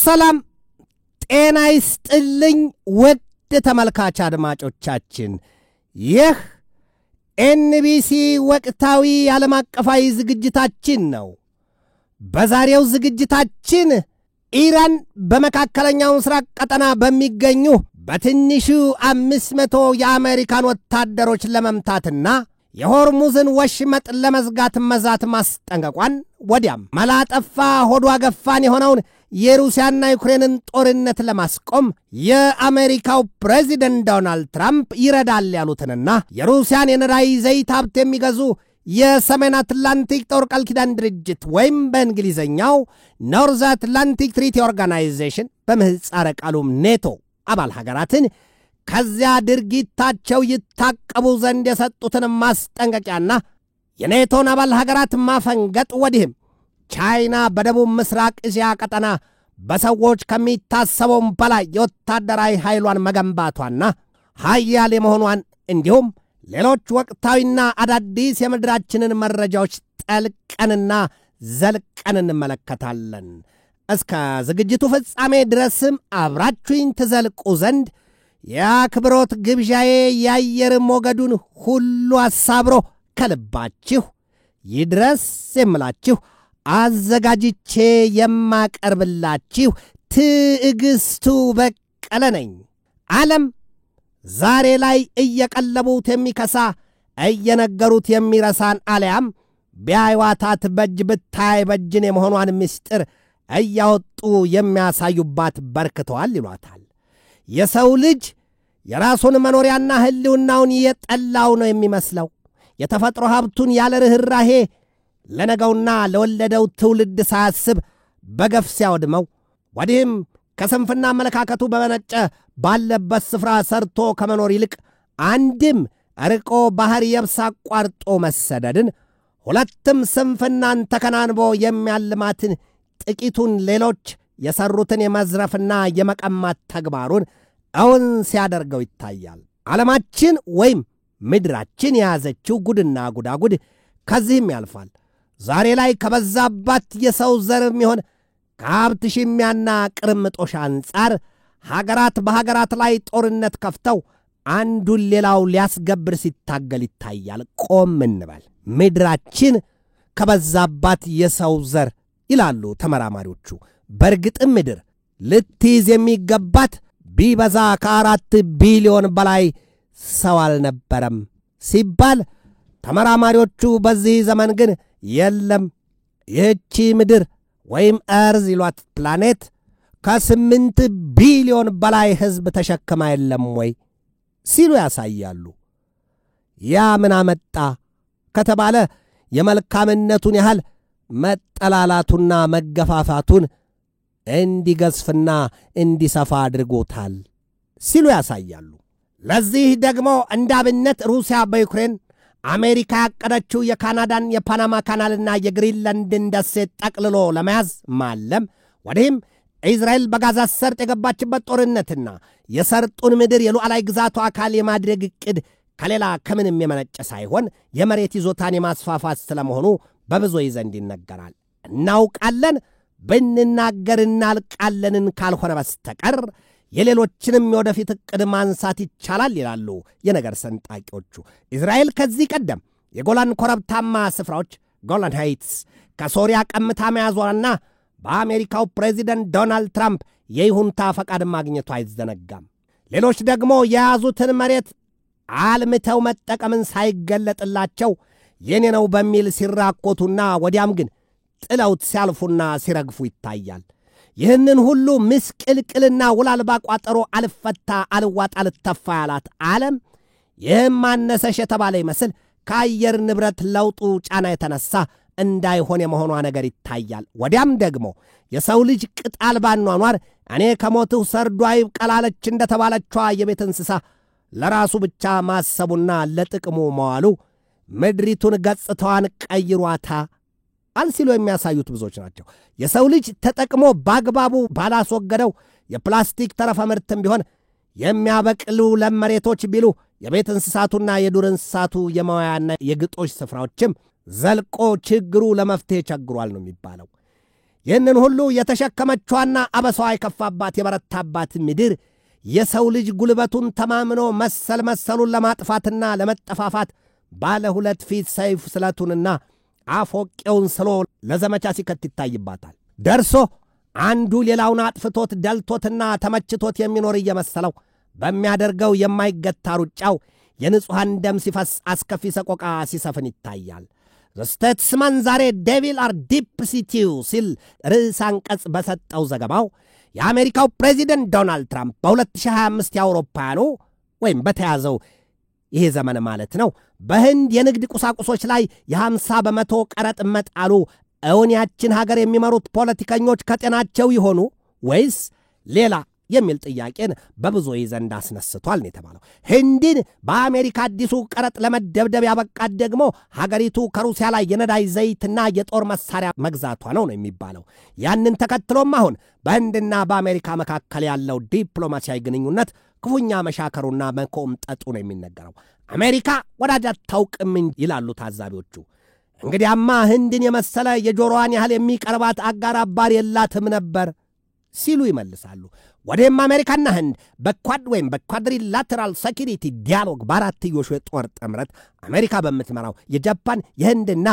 ሰላም ጤና ይስጥልኝ ውድ ተመልካች አድማጮቻችን ይህ ኤንቢሲ ወቅታዊ ዓለም አቀፋዊ ዝግጅታችን ነው። በዛሬው ዝግጅታችን ኢራን በመካከለኛው ምስራቅ ቀጠና በሚገኙ በትንሹ 500 የአሜሪካን ወታደሮች ለመምታትና የሆርሙዝን ወሽመጥ ለመዝጋት መዛት ማስጠንቀቋን ወዲያም መላጠፋ ሆዷ ገፋን የሆነውን የሩሲያና ዩክሬንን ጦርነት ለማስቆም የአሜሪካው ፕሬዚደንት ዶናልድ ትራምፕ ይረዳል ያሉትንና የሩሲያን የነዳጅ ዘይት ሀብት የሚገዙ የሰሜን አትላንቲክ ጦር ቃል ኪዳን ድርጅት ወይም በእንግሊዝኛው ኖርዝ አትላንቲክ ትሪቲ ኦርጋናይዜሽን በምህጻረ ቃሉም ኔቶ አባል ሀገራትን ከዚያ ድርጊታቸው ይታቀቡ ዘንድ የሰጡትን ማስጠንቀቂያና የኔቶን አባል ሀገራት ማፈንገጥ ወዲህም ቻይና በደቡብ ምስራቅ እስያ ቀጠና በሰዎች ከሚታሰበው በላይ የወታደራዊ ኃይሏን መገንባቷና ኃያል የመሆኗን እንዲሁም ሌሎች ወቅታዊና አዳዲስ የምድራችንን መረጃዎች ጠልቀንና ዘልቀን እንመለከታለን። እስከ ዝግጅቱ ፍጻሜ ድረስም አብራችሁኝ ትዘልቁ ዘንድ የአክብሮት ግብዣዬ የአየር ሞገዱን ሁሉ አሳብሮ ከልባችሁ ይድረስ የምላችሁ አዘጋጅቼ የማቀርብላችሁ ትዕግስቱ በቀለ ነኝ። ዓለም ዛሬ ላይ እየቀለቡት የሚከሳ እየነገሩት የሚረሳን አልያም ቢያይዋታት በጅ ብታይ በጅን የመሆኗን ምስጢር እያወጡ የሚያሳዩባት በርክተዋል ይሏታል። የሰው ልጅ የራሱን መኖሪያና ህልውናውን የጠላው ነው የሚመስለው። የተፈጥሮ ሀብቱን ያለ ርህራሄ ለነገውና ለወለደው ትውልድ ሳያስብ በገፍ ሲያወድመው ወዲህም ከስንፍና አመለካከቱ በመነጨ ባለበት ስፍራ ሰርቶ ከመኖር ይልቅ አንድም ርቆ ባህር የብስ አቋርጦ መሰደድን፣ ሁለትም ስንፍናን ተከናንቦ የሚያልማትን ጥቂቱን ሌሎች የሰሩትን የመዝረፍና የመቀማት ተግባሩን እውን ሲያደርገው ይታያል። ዓለማችን ወይም ምድራችን የያዘችው ጉድና ጉዳጉድ ከዚህም ያልፋል። ዛሬ ላይ ከበዛባት የሰው ዘር የሚሆን ከሀብት ሽሚያና ቅርምጦሽ አንጻር ሀገራት በሀገራት ላይ ጦርነት ከፍተው አንዱን ሌላው ሊያስገብር ሲታገል ይታያል። ቆም እንበል። ምድራችን ከበዛባት የሰው ዘር ይላሉ ተመራማሪዎቹ። በርግጥም ምድር ልትይዝ የሚገባት ቢበዛ ከ4 ቢሊዮን በላይ ሰው አልነበረም ሲባል ተመራማሪዎቹ በዚህ ዘመን ግን የለም ይህቺ ምድር ወይም እርዝ ይሏት ፕላኔት ከ8 ቢሊዮን በላይ ሕዝብ ተሸክማ የለም ወይ ሲሉ ያሳያሉ። ያ ምን አመጣ ከተባለ የመልካምነቱን ያህል መጠላላቱና መገፋፋቱን እንዲገዝፍና እንዲሰፋ አድርጎታል ሲሉ ያሳያሉ። ለዚህ ደግሞ እንዳብነት ሩሲያ በዩክሬን አሜሪካ ያቀደችው የካናዳን የፓናማ ካናልና የግሪንላንድን ደሴት ጠቅልሎ ለመያዝ ማለም ወዲህም እስራኤል በጋዛ ሰርጥ የገባችበት ጦርነትና የሰርጡን ምድር የሉዓላዊ ግዛቱ አካል የማድረግ ዕቅድ ከሌላ ከምንም የመነጨ ሳይሆን የመሬት ይዞታን የማስፋፋት ስለመሆኑ በብዙዎች ዘንድ ይነገራል። እናውቃለን ብንናገር እናልቃለንን ካልሆነ በስተቀር የሌሎችንም የወደፊት ዕቅድ ማንሳት ይቻላል ይላሉ የነገር ሰንጣቂዎቹ። እስራኤል ከዚህ ቀደም የጎላን ኮረብታማ ስፍራዎች ጎላን ሃይትስ ከሶሪያ ቀምታ መያዟና በአሜሪካው ፕሬዚደንት ዶናልድ ትራምፕ የይሁንታ ፈቃድ ማግኘቱ አይዘነጋም። ሌሎች ደግሞ የያዙትን መሬት አልምተው መጠቀምን ሳይገለጥላቸው የኔ ነው በሚል ሲራኮቱና ወዲያም ግን ጥለውት ሲያልፉና ሲረግፉ ይታያል። ይህንን ሁሉ ምስቅልቅልና ውላልባ ቋጠሮ አልፈታ አልዋጥ አልተፋ ያላት ዓለም ይህም ማነሰሽ የተባለ ይመስል ከአየር ንብረት ለውጡ ጫና የተነሳ እንዳይሆን የመሆኗ ነገር ይታያል። ወዲያም ደግሞ የሰው ልጅ ቅጣል ባኗኗር እኔ ከሞትሁ ሰርዶ አይብቀላለች እንደተባለችዋ የቤት እንስሳ ለራሱ ብቻ ማሰቡና ለጥቅሙ መዋሉ ምድሪቱን ገጽታዋን ቀይሯታ አልሲሉ የሚያሳዩት ብዙዎች ናቸው። የሰው ልጅ ተጠቅሞ ባግባቡ ባላስወገደው የፕላስቲክ ተረፈ ምርትም ቢሆን የሚያበቅሉ ለመሬቶች ቢሉ የቤት እንስሳቱና የዱር እንስሳቱ የመዋያና የግጦሽ ስፍራዎችም ዘልቆ ችግሩ ለመፍትሄ ቸግሯል ነው የሚባለው። ይህንን ሁሉ የተሸከመችዋና አበሳዋ የከፋባት የበረታባት ምድር የሰው ልጅ ጉልበቱን ተማምኖ መሰሉን ለማጥፋትና ለመጠፋፋት ባለ ሁለት ፊት ሰይፍ ስለቱንና አፎቄውን ስሎ ለዘመቻ ሲከት ይታይባታል። ደርሶ አንዱ ሌላውን አጥፍቶት ደልቶትና ተመችቶት የሚኖር እየመሰለው በሚያደርገው የማይገታ ሩጫው የንጹሐን ደም ሲፈስ አስከፊ ሰቆቃ ሲሰፍን ይታያል። ስተትስማን ዛሬ ዴቪል አር ዲፕ ሲቲው ሲል ርዕስ አንቀጽ በሰጠው ዘገባው የአሜሪካው ፕሬዚደንት ዶናልድ ትራምፕ በ2025 የአውሮፓውያኑ ወይም በተያዘው ይሄ ዘመን ማለት ነው በህንድ የንግድ ቁሳቁሶች ላይ የ50 በመቶ ቀረጥ መጣሉ እውን ያችን ሀገር የሚመሩት ፖለቲከኞች ከጤናቸው ይሆኑ ወይስ ሌላ የሚል ጥያቄን በብዙዎች ዘንድ አስነስቷል ነው የተባለው። ህንድን በአሜሪካ አዲሱ ቀረጥ ለመደብደብ ያበቃት ደግሞ ሀገሪቱ ከሩሲያ ላይ የነዳጅ ዘይትና የጦር መሳሪያ መግዛቷ ነው የሚባለው። ያንን ተከትሎም አሁን በህንድና በአሜሪካ መካከል ያለው ዲፕሎማሲያዊ ግንኙነት ክፉኛ መሻከሩና መቆምጠጡ ነው የሚነገረው። አሜሪካ ወዳጅ አታውቅም ይላሉ ታዛቢዎቹ። እንግዲያማ ህንድን የመሰለ የጆሮዋን ያህል የሚቀርባት አጋር አባር የላትም ነበር ሲሉ ይመልሳሉ። ወደም አሜሪካና ህንድ በኳድ ወይም በኳድሪላተራል ሴኩሪቲ ዲያሎግ በአራትዮሽ የጦር ጥምረት አሜሪካ በምትመራው የጃፓን የህንድና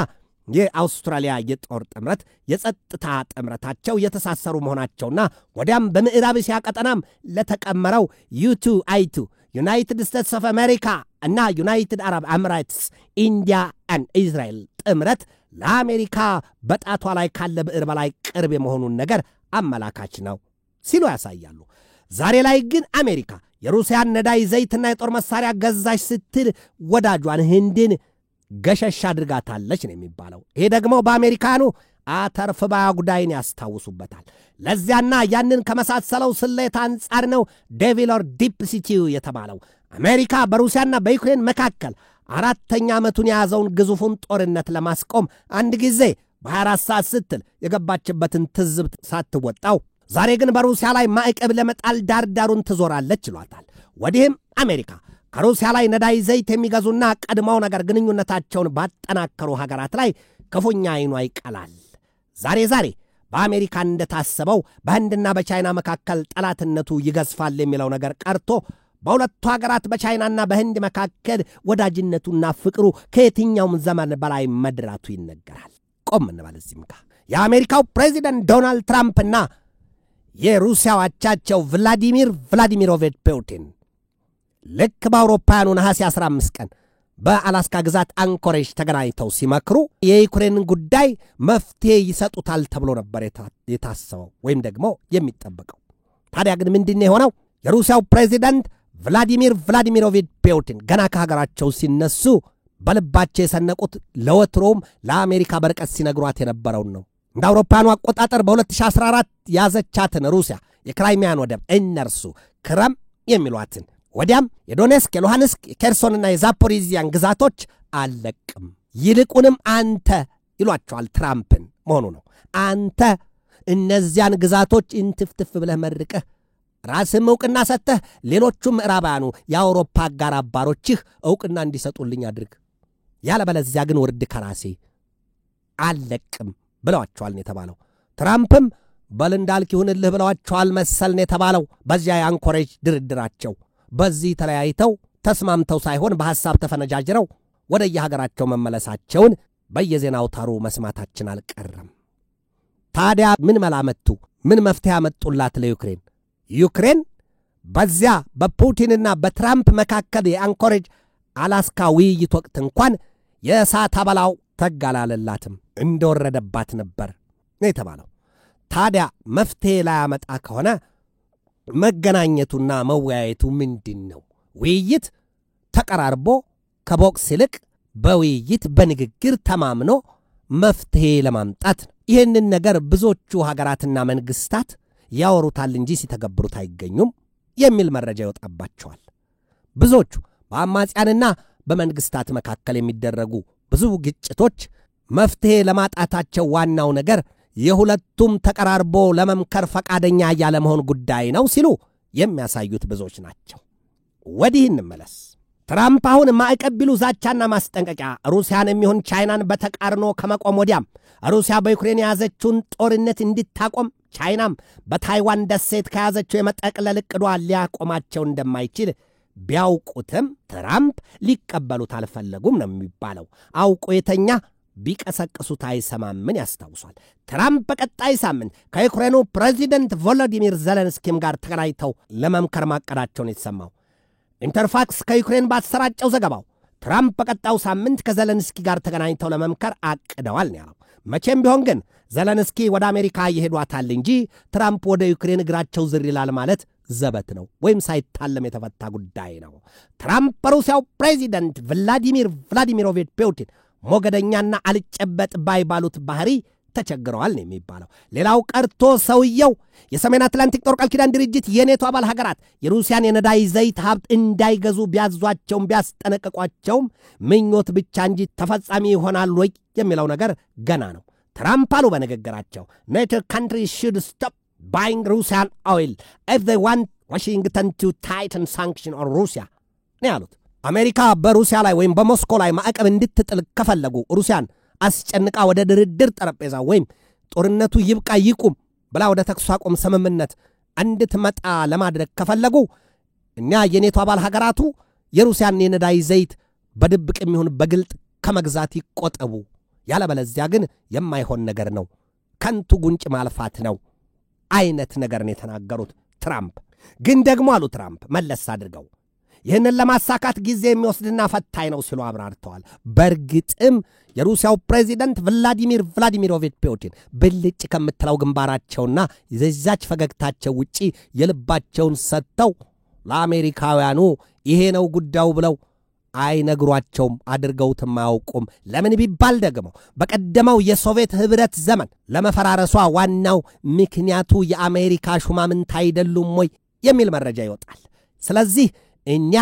የአውስትራሊያ የጦር ጥምረት የጸጥታ ጥምረታቸው የተሳሰሩ መሆናቸውና ወዲያም በምዕራብ እስያ ቀጠናም ለተቀመረው U2I2 ዩናይትድ ስቴትስ ኦፍ አሜሪካ እና ዩናይትድ አረብ ኤሚሬትስ ኢንዲያ እና እስራኤል ጥምረት ለአሜሪካ በጣቷ ላይ ካለ ብዕር በላይ ቅርብ የመሆኑን ነገር አመላካች ነው ሲሉ ያሳያሉ። ዛሬ ላይ ግን አሜሪካ የሩሲያን ነዳጅ ዘይትና የጦር መሳሪያ ገዛሽ ስትል ወዳጇን ህንድን ገሸሽ አድርጋታለች ነው የሚባለው። ይሄ ደግሞ በአሜሪካኑ አተርፍ ባጉዳይን ያስታውሱበታል። ለዚያና ያንን ከመሳሰለው ስሌት አንጻር ነው ዴቪል ኦር ዲፕ ሲቲው የተባለው። አሜሪካ በሩሲያና በዩክሬን መካከል አራተኛ ዓመቱን የያዘውን ግዙፉን ጦርነት ለማስቆም አንድ ጊዜ በ24 ሰዓት ስትል የገባችበትን ትዝብት ሳትወጣው ዛሬ ግን በሩሲያ ላይ ማዕቀብ ለመጣል ዳርዳሩን ትዞራለች ይሏታል። ወዲህም አሜሪካ ከሩሲያ ላይ ነዳጅ ዘይት የሚገዙና ቀድሞው ነገር ግንኙነታቸውን ባጠናከሩ ሀገራት ላይ ክፉኛ አይኗ ይቀላል። ዛሬ በአሜሪካ እንደታሰበው በህንድና በቻይና መካከል ጠላትነቱ ይገዝፋል የሚለው ነገር ቀርቶ በሁለቱ ሀገራት በቻይናና በህንድ መካከል ወዳጅነቱና ፍቅሩ ከየትኛውም ዘመን በላይ መድራቱ ይነገራል። ቆም እንበል እዚህም ጋር የአሜሪካው ፕሬዚደንት ዶናልድ ትራምፕና የሩሲያው አቻቸው ቭላዲሚሮቪች ፑቲን ልክ በአውሮፓውያኑ ነሐሴ 15 ቀን በአላስካ ግዛት አንኮሬጅ ተገናኝተው ሲመክሩ የዩክሬን ጉዳይ መፍትሄ ይሰጡታል ተብሎ ነበር የታሰበው ወይም ደግሞ የሚጠበቀው። ታዲያ ግን ምንድነው የሆነው? የሩሲያው ፕሬዚደንት ቭላዲሚሮቪች ፑቲን ገና ከሀገራቸው ሲነሱ በልባቸው የሰነቁት ለወትሮም ለአሜሪካ በርቀት ሲነግሯት የነበረውን ነው። እንደ አውሮፓውያኑ አቆጣጠር በ2014 ያዘቻትን ሩሲያ የክራይሚያን ወደብ እነርሱ ክረም የሚሏትን ወዲያም የዶኔስክ፣ የሉሃንስክ፣ የኬርሶንና የዛፖሪዚያን ግዛቶች አለቅም፣ ይልቁንም አንተ ይሏቸዋል ትራምፕን መሆኑ ነው። አንተ እነዚያን ግዛቶች እንትፍትፍ ብለህ መርቀህ ራስም ዕውቅና ሰጥተህ ሌሎቹም ምዕራባውያኑ የአውሮፓ አጋር አባሮችህ ዕውቅና እንዲሰጡልኝ አድርግ፣ ያለበለዚያ ግን ውርድ ከራሴ አለቅም ብለዋቸዋል የተባለው። ትራምፕም በል እንዳልክ ይሁንልህ ብለዋቸዋል መሰል የተባለው። በዚያ የአንኮሬጅ ድርድራቸው በዚህ ተለያይተው ተስማምተው ሳይሆን በሐሳብ ተፈነጃጅረው ወደ የሀገራቸው መመለሳቸውን በየዜና አውታሩ መስማታችን አልቀረም። ታዲያ ምን መላመቱ ምን መፍትሄ አመጡላት ለዩክሬን? ዩክሬን በዚያ በፑቲንና በትራምፕ መካከል የአንኮሬጅ አላስካ ውይይት ወቅት እንኳን የእሳት አበላው ተጋላለላትም እንደወረደባት ነበር ነው የተባለው። ታዲያ መፍትሄ ላይ ያመጣ ከሆነ መገናኘቱና መወያየቱ ምንድነው? ውይይት ተቀራርቦ ከቦክስ ይልቅ በውይይት በንግግር ተማምኖ መፍትሄ ለማምጣት ነው። ይህንን ነገር ብዙዎቹ ሀገራትና መንግስታት ያወሩታል እንጂ ሲተገብሩት አይገኙም የሚል መረጃ ይወጣባቸዋል። ብዙዎቹ በአማጽያንና በመንግስታት መካከል የሚደረጉ ብዙ ግጭቶች መፍትሄ ለማጣታቸው ዋናው ነገር የሁለቱም ተቀራርቦ ለመምከር ፈቃደኛ ያለመሆን ጉዳይ ነው ሲሉ የሚያሳዩት ብዙዎች ናቸው። ወዲህ እንመለስ። ትራምፕ አሁን ማዕቀብ ቢሉ ዛቻና ማስጠንቀቂያ ሩሲያን የሚሆን ቻይናን በተቃርኖ ከመቆም ወዲያም ሩሲያ በዩክሬን የያዘችውን ጦርነት እንድታቆም ቻይናም በታይዋን ደሴት ከያዘችው የመጠቅለል ዕቅዷ ሊያቆማቸው እንደማይችል ቢያውቁትም ትራምፕ ሊቀበሉት አልፈለጉም ነው የሚባለው። አውቆ የተኛ ቢቀሰቅሱት አይሰማምን ያስታውሷል። ትራምፕ በቀጣይ ሳምንት ከዩክሬኑ ፕሬዚደንት ቮሎዲሚር ዘለንስኪም ጋር ተገናኝተው ለመምከር ማቀዳቸውን የተሰማው ኢንተርፋክስ ከዩክሬን ባሰራጨው ዘገባው ትራምፕ በቀጣዩ ሳምንት ከዘለንስኪ ጋር ተገናኝተው ለመምከር አቅደዋል ነው ያለው። መቼም ቢሆን ግን ዘለንስኪ ወደ አሜሪካ ይሄዷታል እንጂ ትራምፕ ወደ ዩክሬን እግራቸው ዝር ይላል ማለት ዘበት ነው ወይም ሳይታለም የተፈታ ጉዳይ ነው። ትራምፕ በሩሲያው ፕሬዚደንት ቭላዲሚሮቪች ፑቲን ሞገደኛና አልጨበጥ ባይባሉት ባህሪ ተቸግረዋል ነው የሚባለው። ሌላው ቀርቶ ሰውየው የሰሜን አትላንቲክ ጦር ቃል ኪዳን ድርጅት የኔቶ አባል ሀገራት የሩሲያን የነዳጅ ዘይት ሀብት እንዳይገዙ ቢያዟቸውም ቢያስጠነቅቋቸውም ምኞት ብቻ እንጂ ተፈጻሚ ይሆናል ወይ የሚለው ነገር ገና ነው። ትራምፕ አሉ በንግግራቸው NATO countries should stop buying Russian oil if they want Washington to tighten sanctions on Russia ነው ያሉት። አሜሪካ በሩሲያ ላይ ወይም በሞስኮ ላይ ማዕቀብ እንድትጥል ከፈለጉ ሩሲያን አስጨንቃ ወደ ድርድር ጠረጴዛ ወይም ጦርነቱ ይብቃ ይቁም ብላ ወደ ተኩስ አቁም ስምምነት እንድትመጣ ለማድረግ ከፈለጉ እኛ የኔቶ አባል ሀገራቱ የሩሲያን የነዳጅ ዘይት በድብቅ የሚሆን በግልጥ ከመግዛት ይቆጠቡ፣ ያለበለዚያ ግን የማይሆን ነገር ነው፣ ከንቱ ጉንጭ ማልፋት ነው አይነት ነገር ነው የተናገሩት ትራምፕ። ግን ደግሞ አሉ ትራምፕ መለስ አድርገው ይህንን ለማሳካት ጊዜ የሚወስድና ፈታኝ ነው ሲሉ አብራርተዋል። በእርግጥም የሩሲያው ፕሬዚደንት ቭላዲሚሮቪች ፑቲን ብልጭ ከምትለው ግንባራቸውና የዛች ፈገግታቸው ውጪ የልባቸውን ሰጥተው ለአሜሪካውያኑ ይሄ ነው ጉዳዩ ብለው አይነግሯቸውም፣ አድርገውትም አያውቁም። ለምን ቢባል ደግሞ በቀደመው የሶቪየት ህብረት ዘመን ለመፈራረሷ ዋናው ምክንያቱ የአሜሪካ ሹማምንት አይደሉም ወይ የሚል መረጃ ይወጣል። ስለዚህ እኛ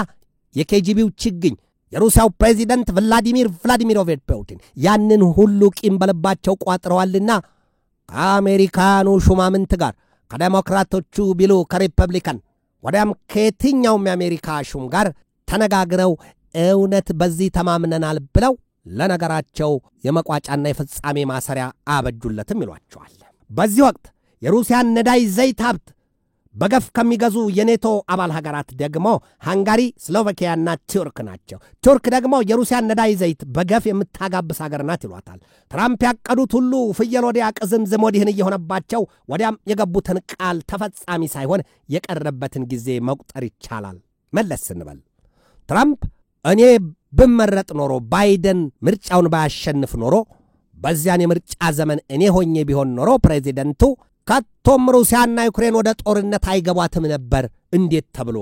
የኬጂቢው ችግኝ የሩሲያው ፕሬዚደንት ቭላዲሚሮቪች ፑቲን ያንን ሁሉ ቂም በልባቸው ቋጥረዋልና ከአሜሪካኑ ሹማምንት ጋር ከዴሞክራቶቹ ቢሉ ከሪፐብሊካን ወዲያም ከየትኛውም የአሜሪካ ሹም ጋር ተነጋግረው እውነት በዚህ ተማምነናል ብለው ለነገራቸው የመቋጫና የፍጻሜ ማሰሪያ አበጁለትም ይሏቸዋል። በዚህ ወቅት የሩሲያን ነዳጅ ዘይት ሀብት በገፍ ከሚገዙ የኔቶ አባል ሀገራት ደግሞ ሃንጋሪ፣ ስሎቫኪያና ቱርክ ናቸው። ቱርክ ደግሞ የሩሲያን ነዳጅ ዘይት በገፍ የምታጋብስ ሀገር ናት ይሏታል። ትራምፕ ያቀዱት ሁሉ ፍየል ወዲያ ቅዝምዝም ወዲህን እየሆነባቸው ወዲያም የገቡትን ቃል ተፈጻሚ ሳይሆን የቀረበትን ጊዜ መቁጠር ይቻላል። መለስ ስንበል ትራምፕ እኔ ብመረጥ ኖሮ ባይደን ምርጫውን ባያሸንፍ ኖሮ በዚያን የምርጫ ዘመን እኔ ሆኜ ቢሆን ኖሮ ፕሬዚደንቱ ከቶም ሩሲያና ዩክሬን ወደ ጦርነት አይገቧትም ነበር እንዴት ተብሎ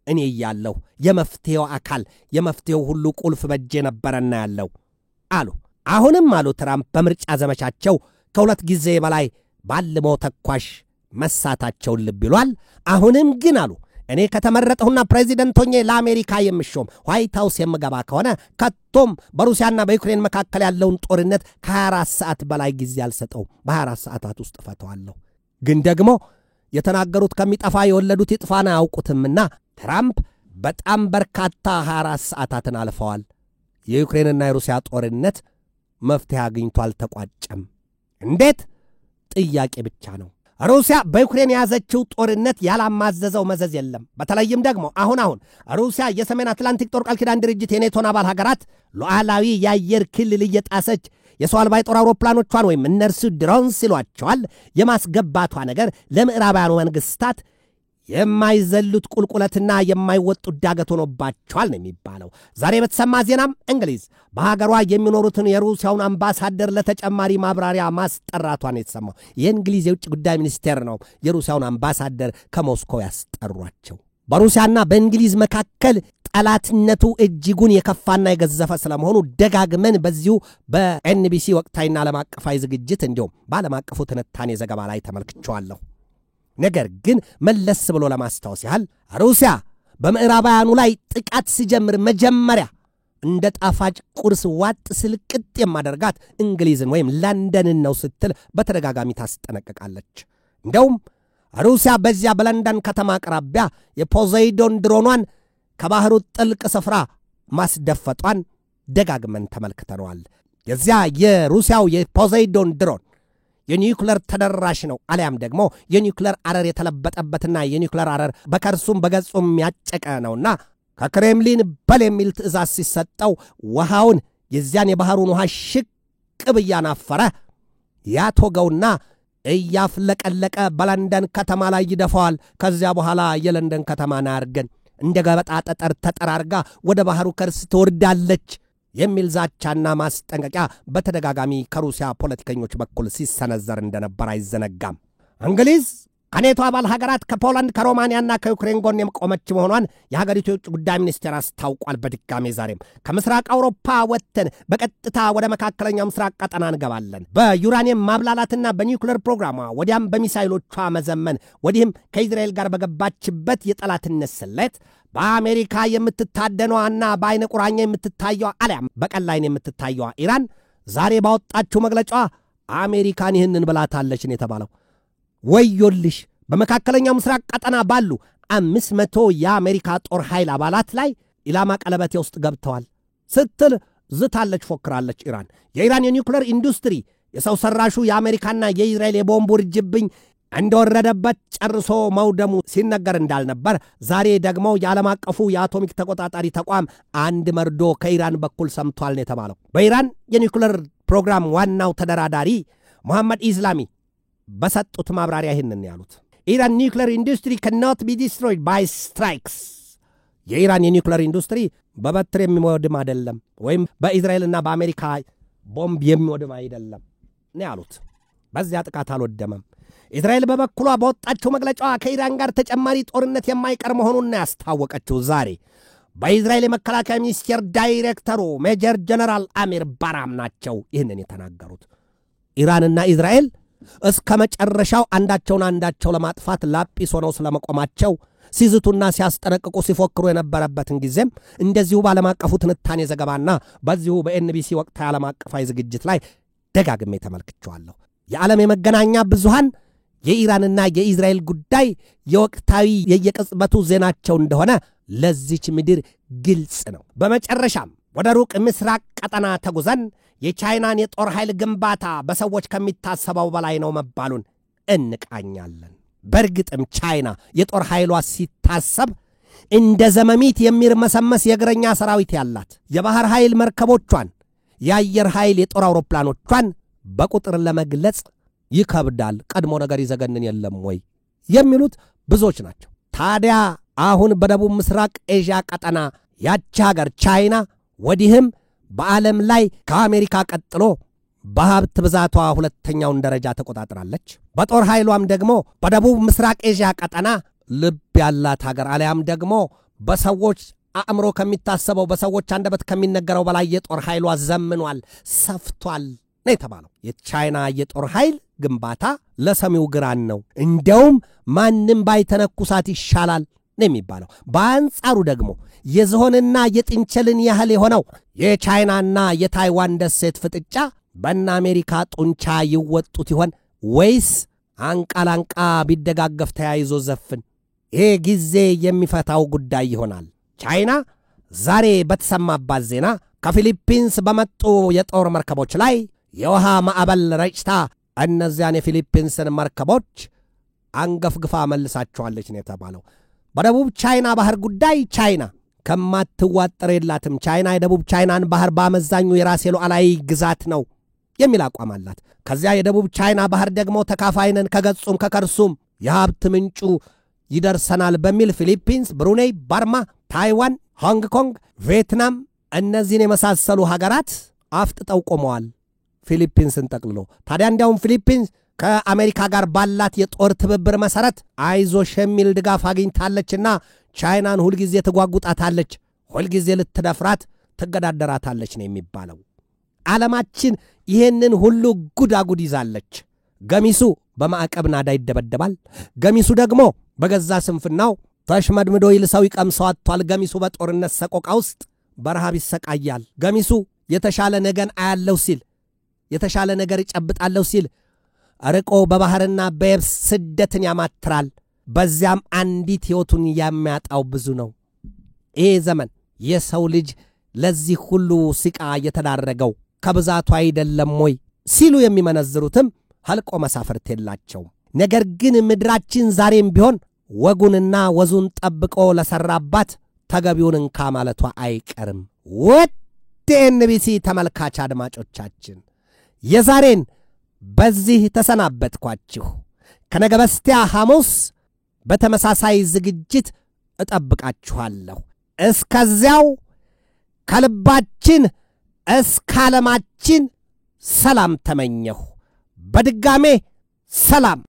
እኔ ያለው የመፍትሄው አካል የመፍትሄው ሁሉ ቁልፍ በእጄ ነበርና ያለው አሉ። አሁንም አሉ ትራምፕ በምርጫ ዘመቻቸው ከሁለት ጊዜ በላይ ባልሞ ተኳሽ መሳታቸውን ልብ ይሏል። አሁንም ግን አሉ እኔ ከተመረጠሁና ፕሬዚደንት ሆኜ ለአሜሪካ የምሾም ዋይት ሃውስ የምገባ ከሆነ ከቶም በሩሲያና በዩክሬን መካከል ያለውን ጦርነት ከ24 ሰዓት በላይ ጊዜ አልሰጠውም፣ በ24 ሰዓታት ውስጥ ፈተዋለሁ። ግን ደግሞ የተናገሩት ከሚጠፋ የወለዱት ይጥፋና ያውቁትምና ትራምፕ በጣም በርካታ 24 ሰዓታትን አልፈዋል። የዩክሬንና የሩሲያ ጦርነት መፍትሄ አግኝቶ አልተቋጨም። እንዴት? ጥያቄ ብቻ ነው። ሩሲያ በዩክሬን የያዘችው ጦርነት ያላማዘዘው መዘዝ የለም። በተለይም ደግሞ አሁን ሩሲያ የሰሜን አትላንቲክ ጦር ቃል ኪዳን ድርጅት የኔቶን አባል ሀገራት ሉዓላዊ የአየር ክልል እየጣሰች የሰው አልባ የጦር አውሮፕላኖቿን ወይም እነርሱ ድሮንስ ይሏቸዋል የማስገባቷ ነገር ለምዕራባውያኑ መንግስታት የማይዘሉት ቁልቁለትና የማይወጡት ዳገት ሆኖባቸዋል ነው የሚባለው። ዛሬ በተሰማ ዜናም እንግሊዝ በሀገሯ የሚኖሩትን የሩሲያውን አምባሳደር ለተጨማሪ ማብራሪያ ማስጠራቷን የተሰማው የእንግሊዝ የውጭ ጉዳይ ሚኒስቴር ነው የሩሲያውን አምባሳደር ከሞስኮ ያስጠሯቸው። በሩሲያና በእንግሊዝ መካከል ጠላትነቱ እጅጉን የከፋና የገዘፈ ስለመሆኑ ደጋግመን በዚሁ በኤንቢሲ ወቅታዊና ዓለም አቀፋዊ ዝግጅት እንዲሁም በዓለም አቀፉ ትንታኔ ዘገባ ላይ ተመልክቻለሁ። ነገር ግን መለስ ብሎ ለማስታወስ ያህል ሩሲያ በምዕራባውያኑ ላይ ጥቃት ሲጀምር መጀመሪያ እንደ ጣፋጭ ቁርስ ዋጥ ስልቅጥ የማደርጋት እንግሊዝን ወይም ለንደንን ነው ስትል በተደጋጋሚ ታስጠነቅቃለች። እንደውም ሩሲያ በዚያ በለንደን ከተማ አቅራቢያ የፖሴይዶን ድሮኗን ከባህሩ ጥልቅ ስፍራ ማስደፈጧን ደጋግመን ተመልክተናል። የዚያ የሩሲያው የፖሴይዶን ድሮን የኒውክሌር ተደራሽ ነው አሊያም ደግሞ የኒውክሌር አረር የተለበጠበትና የኒውክሌር አረር በከርሱም በገጹም ያጨቀ ነውና ከክሬምሊን በል የሚል ትእዛዝ ሲሰጠው ውሃውን የዚያን የባህሩን ውሃ ሽቅብ እያናፈረ ያቶገውና እያፍለቀለቀ በለንደን ከተማ ላይ ይደፋዋል። ከዚያ በኋላ የለንደን ከተማ ናርገን እንደ ገበጣ ጠጠር ተጠራርጋ ወደ ባህሩ ከርስ ትወርዳለች የሚል ዛቻና ማስጠንቀቂያ በተደጋጋሚ ከሩሲያ ፖለቲከኞች በኩል ሲሰነዘር እንደነበር አይዘነጋም። እንግሊዝ ከኔቶ አባል ሀገራት ከፖላንድ ከሮማኒያና ከዩክሬን ጎን የቆመች መሆኗን የሀገሪቱ የውጭ ጉዳይ ሚኒስቴር አስታውቋል። በድጋሜ ዛሬም ከምስራቅ አውሮፓ ወጥተን በቀጥታ ወደ መካከለኛው ምስራቅ ቀጠና እንገባለን። በዩራኒየም ማብላላትና በኒውክሌር ፕሮግራሟ ወዲያም በሚሳይሎቿ መዘመን ወዲህም ከእስራኤል ጋር በገባችበት የጠላትነት ስሌት በአሜሪካ የምትታደነዋና በአይነ ቁራኛ የምትታየዋ አሊያም በቀላይን የምትታየዋ ኢራን ዛሬ ባወጣችው መግለጫዋ አሜሪካን ይህንን ብላታለች ነው የተባለው። ወዮልሽ በመካከለኛው ምስራቅ ቀጠና ባሉ 500 የአሜሪካ ጦር ኃይል አባላት ላይ ኢላማ ቀለበቴ ውስጥ ገብተዋል ስትል ዝታለች፣ ፎክራለች። የኢራን የኒውክሌር ኢንዱስትሪ የሰው ሰራሹ የአሜሪካና የእስራኤል የቦምብ ውርጅብኝ እንደወረደበት ጨርሶ መውደሙ ሲነገር እንዳልነበር ዛሬ ደግሞ የዓለም አቀፉ የአቶሚክ ተቆጣጣሪ ተቋም አንድ መርዶ ከኢራን በኩል ሰምቷል ነው የተባለው። በኢራን የኒውክሌር ፕሮግራም ዋናው ተደራዳሪ መሐመድ ኢስላሚ በሰጡት ማብራሪያ ይህንን ያሉት ኢራን ኒውክሌር ኢንዱስትሪ cannot be destroyed by strikes። የኢራን የኒውክሌር ኢንዱስትሪ በበትር የሚወድም አይደለም ወይም በእስራኤልና በአሜሪካ ቦምብ የሚወድም አይደለም ነው ያሉት። በዚያ ጥቃት አልወደመም። እስራኤል በበኩሏ በወጣችው መግለጫዋ ከኢራን ጋር ተጨማሪ ጦርነት የማይቀር መሆኑን ያስታወቀችው ዛሬ በእስራኤል የመከላከያ ሚኒስቴር ዳይሬክተሩ ሜጀር ጀነራል አሚር ባራም ናቸው ይህንን የተናገሩት። ኢራንና እስራኤል እስከ መጨረሻው አንዳቸው ለማጥፋት ላጲስ ሆነው ስለመቆማቸው ሲዝቱና ሲያስጠነቅቁ ሲፎክሩ የነበረበትን ጊዜም እንደዚሁ ባለም አቀፉ ትንታኔ ዘገባና በዚሁ በኤንቢሲ ወቅታዊ ዓለም አቀፋዊ ዝግጅት ላይ ደጋግሜ ተመልክቻለሁ። የዓለም የመገናኛ ብዙሃን የኢራንና የእስራኤል ጉዳይ የወቅታዊ የየቅጽበቱ ዜናቸው እንደሆነ ለዚች ምድር ግልጽ ነው። በመጨረሻም ወደ ሩቅ ምስራቅ ቀጠና ተጉዘን የቻይናን የጦር ኃይል ግንባታ በሰዎች ከሚታሰበው በላይ ነው መባሉን እንቃኛለን። በእርግጥም ቻይና የጦር ኃይሏ ሲታሰብ እንደ ዘመሚት የሚርመሰመስ የእግረኛ ሰራዊት ያላት የባህር ኃይል መርከቦቿን፣ የአየር ኃይል የጦር አውሮፕላኖቿን በቁጥር ለመግለጽ ይከብዳል። ቀድሞ ነገር ይዘገንን የለም ወይ የሚሉት ብዙዎች ናቸው። ታዲያ አሁን በደቡብ ምስራቅ ኤዥያ ቀጠና ያቺ ሀገር ቻይና ወዲህም በዓለም ላይ ከአሜሪካ ቀጥሎ በሀብት ብዛቷ ሁለተኛውን ደረጃ ተቆጣጥራለች። በጦር ኃይሏም ደግሞ በደቡብ ምስራቅ ኤዥያ ቀጠና ልብ ያላት ሀገር አሊያም ደግሞ በሰዎች አእምሮ ከሚታሰበው በሰዎች አንደበት ከሚነገረው በላይ የጦር ኃይሏ ዘምኗል፣ ሰፍቷል ነው የተባለው። የቻይና የጦር ኃይል ግንባታ ለሰሚው ግራን ነው። እንደውም ማንም ባይተነኩሳት ይሻላል ነው የሚባለው። በአንጻሩ ደግሞ የዝሆንና የጥንቸልን ያህል የሆነው የቻይናና የታይዋን ደሴት ፍጥጫ በእነ አሜሪካ ጡንቻ ይወጡት ይሆን ወይስ አንቃላንቃ ቢደጋገፍ ተያይዞ ዘፍን? ይሄ ጊዜ የሚፈታው ጉዳይ ይሆናል። ቻይና ዛሬ በተሰማባት ዜና ከፊሊፒንስ በመጡ የጦር መርከቦች ላይ የውሃ ማዕበል ረጭታ እነዚያን የፊሊፒንስን መርከቦች አንገፍግፋ መልሳቸዋለች ነው የተባለው። በደቡብ ቻይና ባህር ጉዳይ ቻይና ከማትዋጠር የላትም። ቻይና የደቡብ ቻይናን ባህር በአመዛኙ የራሴ ሉዓላዊ ግዛት ነው የሚል አቋም አላት። ከዚያ የደቡብ ቻይና ባህር ደግሞ ተካፋይነን ከገጹም ከከርሱም የሀብት ምንጩ ይደርሰናል በሚል ፊሊፒንስ፣ ብሩኔይ፣ በርማ፣ ታይዋን፣ ሆንግ ኮንግ፣ ቪየትናም እነዚህን የመሳሰሉ ሀገራት አፍጥጠው ቆመዋል ፊሊፒንስን ጠቅልሎ። ታዲያ እንዲያውም ፊሊፒንስ ከአሜሪካ ጋር ባላት የጦር ትብብር መሰረት አይዞሽ የሚል ድጋፍ አግኝታለችና ቻይናን ሁልጊዜ ትጓጉጣታለች፣ ሁልጊዜ ልትደፍራት ትገዳደራታለች ነው የሚባለው። ዓለማችን ይህንን ሁሉ ጉዳጉድ ይዛለች። ገሚሱ በማዕቀብ ናዳ ይደበደባል፣ ገሚሱ ደግሞ በገዛ ስንፍናው ተሽመድምዶ ይልሰው ይቀምሰው አጥቷል። ገሚሱ በጦርነት ሰቆቃ ውስጥ በረሃብ ይሰቃያል። ገሚሱ የተሻለ ነገን አያለው ሲል የተሻለ ነገር ይጨብጣለው ሲል አርቆ በባህርና በየብስ ስደትን ያማትራል። በዚያም አንዲት ሕይወቱን የሚያጣው ብዙ ነው። ይህ ዘመን የሰው ልጅ ለዚህ ሁሉ ሲቃ የተዳረገው ከብዛቱ አይደለም ወይ ሲሉ የሚመነዝሩትም ሐልቆ መሳፍርት የላቸውም። ነገር ግን ምድራችን ዛሬም ቢሆን ወጉንና ወዙን ጠብቆ ለሰራባት ተገቢውን እንካ ማለቷ አይቀርም። ወደ ኤንቢሲ ተመልካች አድማጮቻችን የዛሬን በዚህ ተሰናበትኳችሁ። ከነገ በስቲያ ሐሙስ በተመሳሳይ ዝግጅት እጠብቃችኋለሁ። እስከዚያው ከልባችን እስከ ዓለማችን ሰላም ተመኘሁ። በድጋሜ ሰላም።